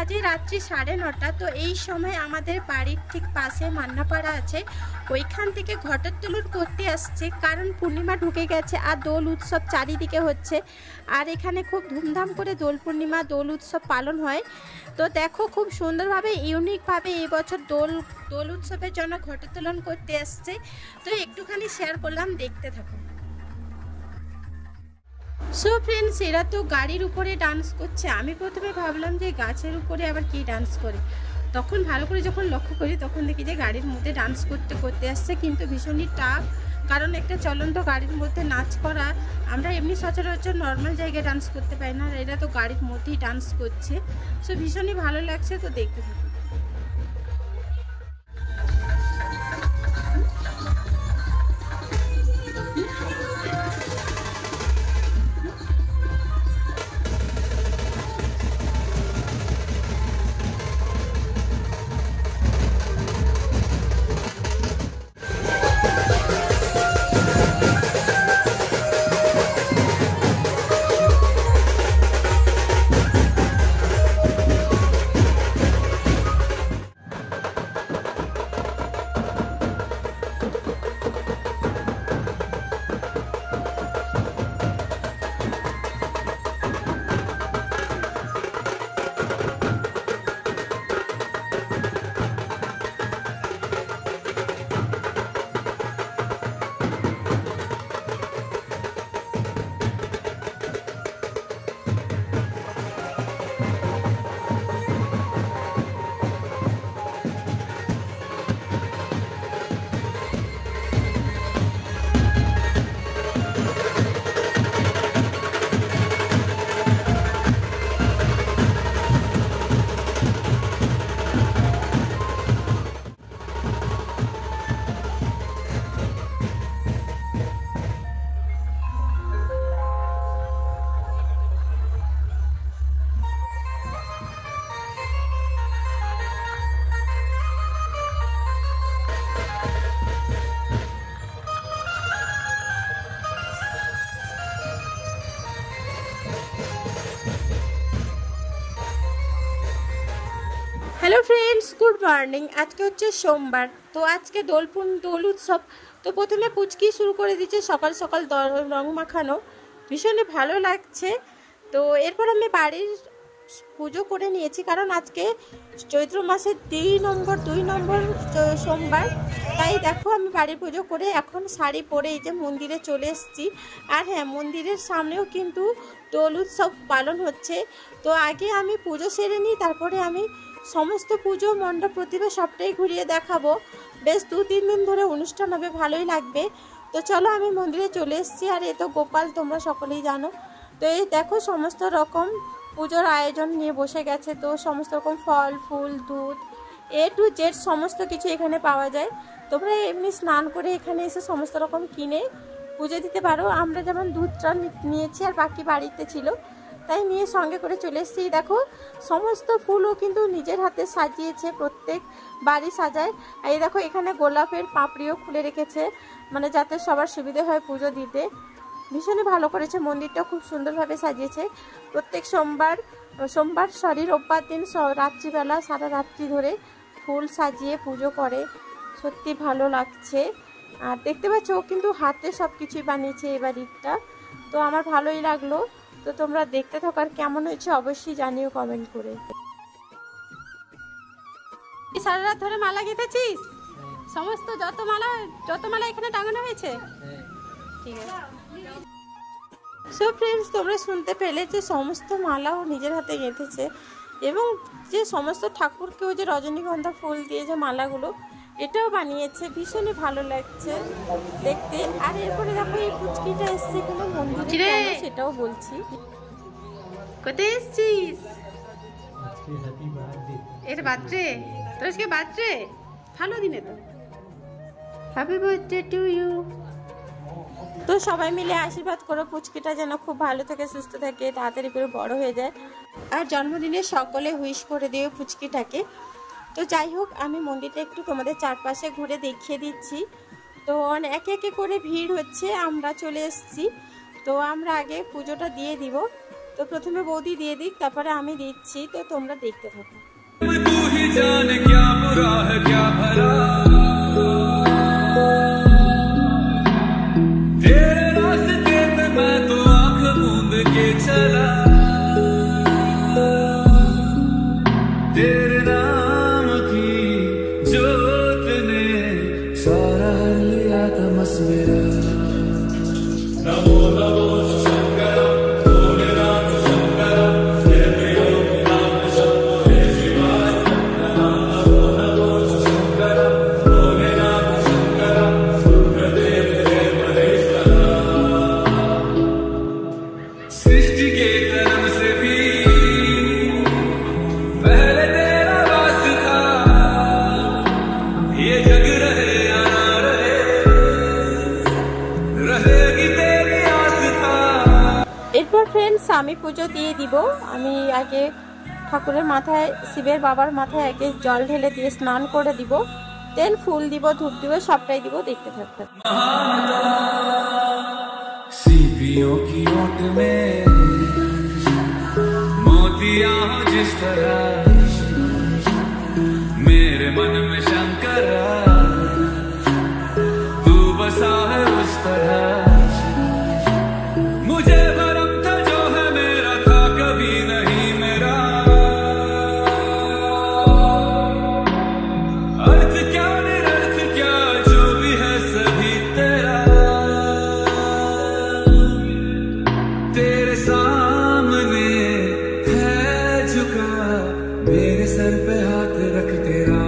বাজে রাত্রি 9:30। তো এই সময় আমাদের বাড়ির ঠিক পাশে মান্নাপাড়া আছে, ওইখান থেকে ঘটোত্তোলন করতে আসছে, কারণ পূর্ণিমা ঢুকে গেছে আর দোল উৎসব চারিদিকে হচ্ছে। আর এখানে খুব ধুমধাম করে দোল পূর্ণিমা দোল উৎসব পালন হয়। তো দেখো খুব সুন্দরভাবে ইউনিকভাবে এই বছর দোল উৎসবের জন্য ঘটোত্তোলন করতে আসছে। তো একটুখানি শেয়ার করলাম, দেখতে থাকো। সো ফ্রেন্ডস, এরা তো গাড়ির উপরে ডান্স করছে। আমি প্রথমে ভাবলাম যে গাছের উপরে আবার কি ডান্স করে, তখন ভালো করে যখন লক্ষ্য করি তখন দেখি যে গাড়ির মধ্যে ডান্স করতে আসছে, কিন্তু ভীষণই টাফ। কারণ একটা চলন্ত গাড়ির মধ্যে নাচ করা, আমরা এমনি সচরাচর নর্মাল জায়গায় ডান্স করতে পারি না, এরা তো গাড়ির মধ্যেই ডান্স করছে। সো ভীষণই ভালো লাগছে, তো দেখতে থাকি। Hello friends, good morning. আজকে হচ্ছে সোমবার, তো আজকে দোল উৎসব। তো প্রথমে পুচকি শুরু করে দিচ্ছে সকাল সকাল রং মাখানো, ভীষণই ভালো লাগছে। তো এরপর আমি বাড়ির পুজো করে নিয়েছি, কারণ আজকে চৈত্র মাসের 2 নম্বর সোমবার। তাই দেখো আমি বাড়ির পুজো করে এখন শাড়ি পরে এই যে মন্দিরে চলে এসেছি। আর হ্যাঁ, মন্দিরের সামনেও কিন্তু দোল উৎসব পালন হচ্ছে। তো আগে আমি পুজো সেরে নিই, তারপরে আমি সমস্ত পুজো মণ্ডপ প্রতিমা সবটাই ঘুরিয়ে দেখাবো। বেশ 2-3 দিন ধরে অনুষ্ঠান হবে, ভালোই লাগবে। তো চলো আমি মন্দিরে চলে এসেছি। আর এ তো গোপাল, তোমরা সকলেই জানো। তো এই দেখো সমস্ত রকম পুজোর আয়োজন নিয়ে বসে গেছে। তো সমস্ত রকম ফল ফুল দুধ A to Z সমস্ত কিছু এখানে পাওয়া যায়। তোমরা এমনি স্নান করে এখানে এসে সমস্ত রকম কিনে পুজো দিতে পারো। আমরা যেমন দুধটা নিয়েছি আর বাকি বাড়িতে ছিল, তাই নিয়ে সঙ্গে করে চলে এসেছি। দেখো সমস্ত ফুলও কিন্তু নিজের হাতে সাজিয়েছে, প্রত্যেক বাড়ি সাজায়। আর এই দেখো এখানে গোলাপের পাপড়িও খুলে রেখেছে, মানে যাতে সবার সুবিধে হয় পুজো দিতে। ভীষণই ভালো করেছে, মন্দিরটা খুব সুন্দরভাবে সাজিয়েছে। প্রত্যেক রোববার দিন রাত্রিবেলা সারা রাত্রি ধরে ফুল সাজিয়ে পুজো করে, সত্যি ভালো লাগছে। আর দেখতে পাচ্ছ ও কিন্তু হাতে সব কিছুই বানিয়েছে এই বাড়িটা, তো আমার ভালোই লাগলো। তো তোমরা দেখতে থাকো, আর কেমন হয়েছে অবশ্যই জানিও কমেন্ট করে। সারা রাত ধরে মালা গেঁথেছিস? সমস্ত যত মালা এখানে টাঙানো হয়েছে? ঠিক আছে। সো ফ্রেন্ডস, তোমরা শুনতে পেলে যে সমস্ত মালাও নিজের হাতে গেঁথেছে, এবং যে সমস্ত ঠাকুরকেও যে রজনীগন্ধা ফুল দিয়ে যে মালাগুলো এটাও বানিয়েছে। ভীষণই ভালো লাগছে দেখতে। আর এরপরে দেখো এই পুচকিটা এসছে কোনো মন্দিরে, সেটাও বলছি। কোথায় এসছিস? এটা বার্থডে তোর, আজকে বার্থডে। ভালো দিনে তো, হ্যাপি বার্থডে টু ইউ। তো সবাই মিলে আশীর্বাদ করো পুচকিটা যেন খুব ভালো থাকে, সুস্থ থাকে, তাড়াতাড়ি করে বড় হয়ে যায়। আর জন্মদিনে সকলে উইশ করে দিও পুচকিটাকে। তো যাই হোক, আমি মন্দিরটা একটু তোমাদের চারপাশে ঘুরে দেখিয়ে দিচ্ছি। তো একে একে করে ভিড় হচ্ছে, আমরা চলে এসেছি। তো আমরা আগে পুজোটা দিয়ে দিব। তো প্রথমে বৌদি দিয়ে দিক, তারপরে আমি দিচ্ছি, তো তোমরা দেখতে থাকো। এরপর ফ্রেন্ডস আমি পুজো দিয়ে দিব। আমি আগে ঠাকুরের মাথায়, শিবের বাবার মাথায় আগে জল ঢেলে দিয়ে স্নান করে দিব, দেন ফুল দিব, ধূপ দিব, সবটাই দিব, দেখতে থাকবেন। सीपियों की ओट में मोतिया जिस तरह मेरे मन में शंकर तू बसा है उस तरह मुझे भरम था जो है मेरा था कभी नहीं मेरा अर्थ क्या निरर्थ क्या जो भी है सभी तेरा तेरे सामने है झुका मेरे सर पे हाथ रख तेरा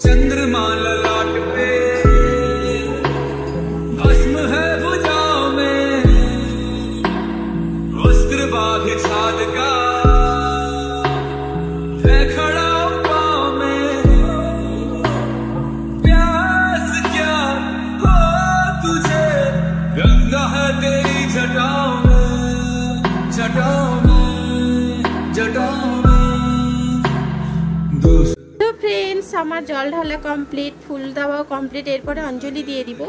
चंद्रमा ललाट पे भस्म है भुजाओं में वस्त्र बाघ छाल का है खड़ा पाँव में प्यास क्या हो तुझे गंगा है तेरी जटाओं में जटाओं में जटाओं में তো ফ্রেন্ডস আমার জল ঢালা কমপ্লিট, ফুল দেওয়াও কমপ্লিট। এরপরে অঞ্জলি দিয়ে দিব।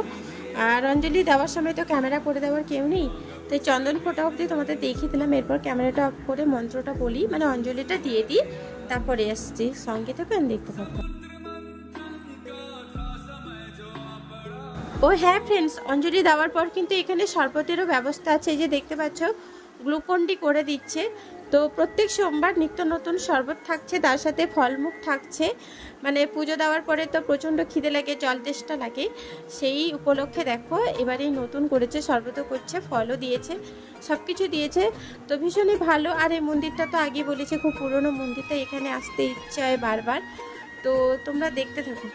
আর অঞ্জলি দেওয়ার সময় তো ক্যামেরা করে দেওয়ার কেউ নেই, তাই চন্দন ফোঁটা অবধি তোমাদের দেখিয়ে দিলাম। এরপর ক্যামেরাটা অফ করে মন্ত্রটা বলি, মানে অঞ্জলিটা দিয়ে দিই, তারপরে আসছি। সঙ্গে থাকুন, দেখতে থাকুন। ও হ্যাঁ ফ্রেন্ডস, অঞ্জলি দেওয়ার পর কিন্তু এখানে শরবতেরও ব্যবস্থা আছে। এই যে দেখতে পাচ্ছ গ্লুকন্ডি করে দিচ্ছে। তো প্রত্যেক সোমবার নিত্য নতুন শরবত থাকছে, তার সাথে ফলমুখ থাকছে। মানে পুজো দেওয়ার পরে তো প্রচণ্ড খিদে লাগে, জল তেষ্টা লাগে, সেই উপলক্ষে দেখো এবারেই নতুন করেছে, শরবতও করছে, ফলও দিয়েছে, সব কিছু দিয়েছে। তো ভীষণই ভালো। আর এই মন্দিরটা তো আগে বলেছে খুব পুরনো মন্দির, তাই এখানে আসতে ইচ্ছে হয় বারবার। তো তোমরা দেখতে থাকো।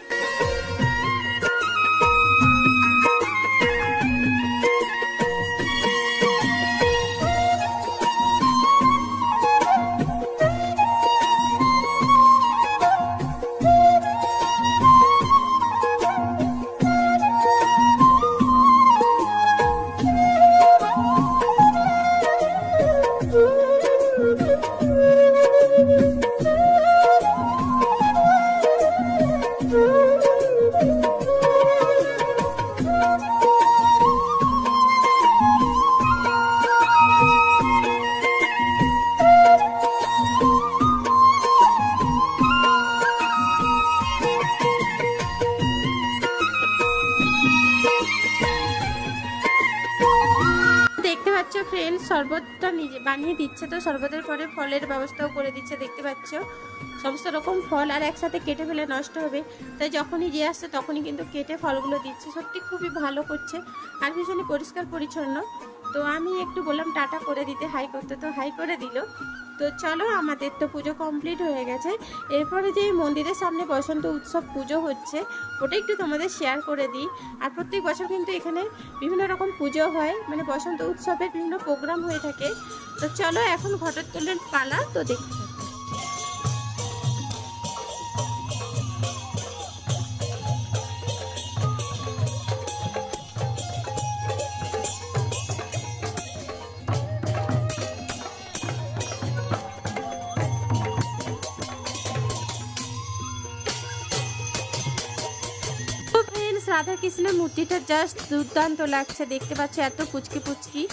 ফ্রেন্ড শরবতটা নিজে বানিয়ে দিচ্ছে, তো শরবতের পরে ফলের ব্যবস্থাও করে দিচ্ছে। দেখতে পাচ্ছ সমস্ত রকম ফল, আর একসাথে কেটে ফেলে নষ্ট হবে, তাই যখনই যে আসছে তখনই কিন্তু কেটে ফলগুলো দিচ্ছে। সত্যি খুবই ভালো করছে, আর ভীষণই পরিষ্কার পরিচ্ছন্ন। তো আমি একটু বললাম টাটা করে দিতে, হাই করতে, তো হাই করে দিল। তো চলো, আমাদের তো পুজো কমপ্লিট হয়ে গেছে। এরপরে যে মন্দিরের সামনে বসন্ত উৎসব পুজো হচ্ছে, ওটা একটু তোমাদের শেয়ার করে দিই। আর প্রত্যেক বছর কিন্তু এখানে বিভিন্ন রকম পুজো হয়, মানে বসন্ত উৎসবের বিভিন্ন প্রোগ্রাম হয়ে থাকে। তো চলো, এখন ঘটোত্তোলনের পালা, তো দেখতে থাকো। রাধা কৃষ্ণের মূর্তিটা জাস্ট দুর্দান্ত লাগছে, দেখতে পাচ্ছ এত পুচকি পুচকি।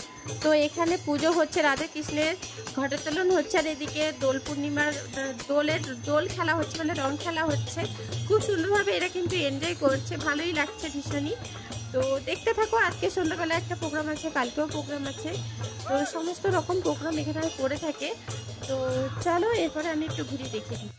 তো এখানে পুজো হচ্ছে, রাধা কৃষ্ণের ঘটোত্তোলন হচ্ছে, আর এদিকে দোল পূর্ণিমার দোল খেলা হচ্ছে, মানে রং খেলা হচ্ছে। খুব সুন্দরভাবে এরা কিন্তু এনজয় করছে, ভালোই লাগছে ভীষণই। তো দেখতে থাকো, আজকে সন্ধ্যাবেলা একটা প্রোগ্রাম আছে, কালকেও প্রোগ্রাম আছে, তো সমস্ত রকম প্রোগ্রাম এখানে করে থাকে। তো চলো এরপরে আমি একটু ঘুরে দেখে দিই।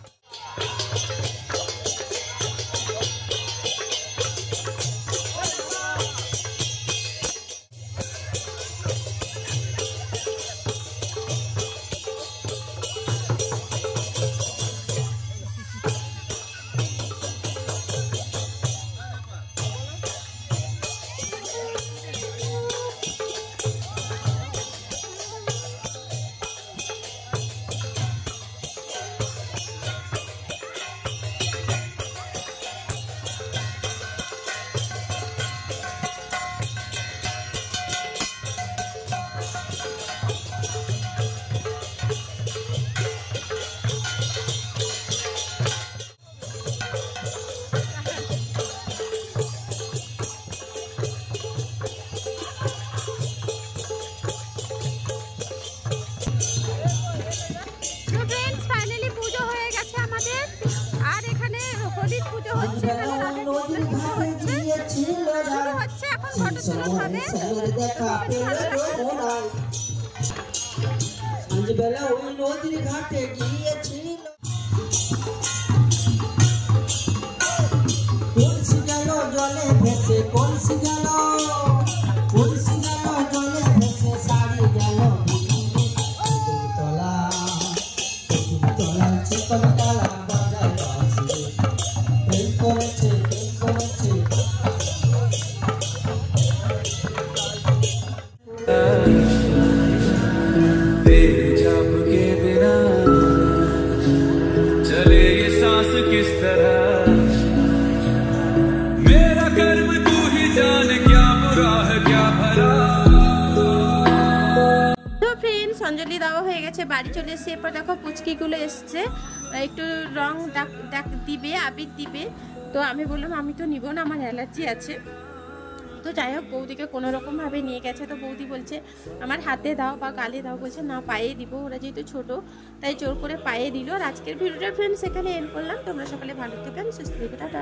সন্ধ্যেবেলা ওই নদীর ঘাটে গিয়েছিল, কলসি গেল জলে ভেসে, কলসি গেল জলে ভেসে, শাড়ি গেল তলা চিকন তলা বাজায় বাসি, প্রেম করেছে किस तरह मेरा कर्म तू ही जाने, क्या बुरा है क्या भला। তো ফ্রেন্ডস, অঞ্জলি দেওয়া হয়ে গেছে, বাড়ি চলে এসেছে। এরপর দেখো পুচকিগুলো এসছে, একটু রং দিবে, আবির দিবে। তো আমি বললাম আমি তো নিব না, আমার অ্যালার্জি আছে। তো যাই হোক, বৌদিকে কোনো রকমভাবে নিয়ে গেছে। তো বৌদি বলছে আমার হাতে দাও বা গালে দাও, বলছে না পায়ে দিব, ওরা যেহেতু ছোটো তাই জোর করে পায়ে দিল। আর আজকের ভিডিওটা ফ্রেন্ডস এখানে এন্ড করলাম। তোমরা সকালে ভালো থাকেন, সুস্থ থাকো, টাটা।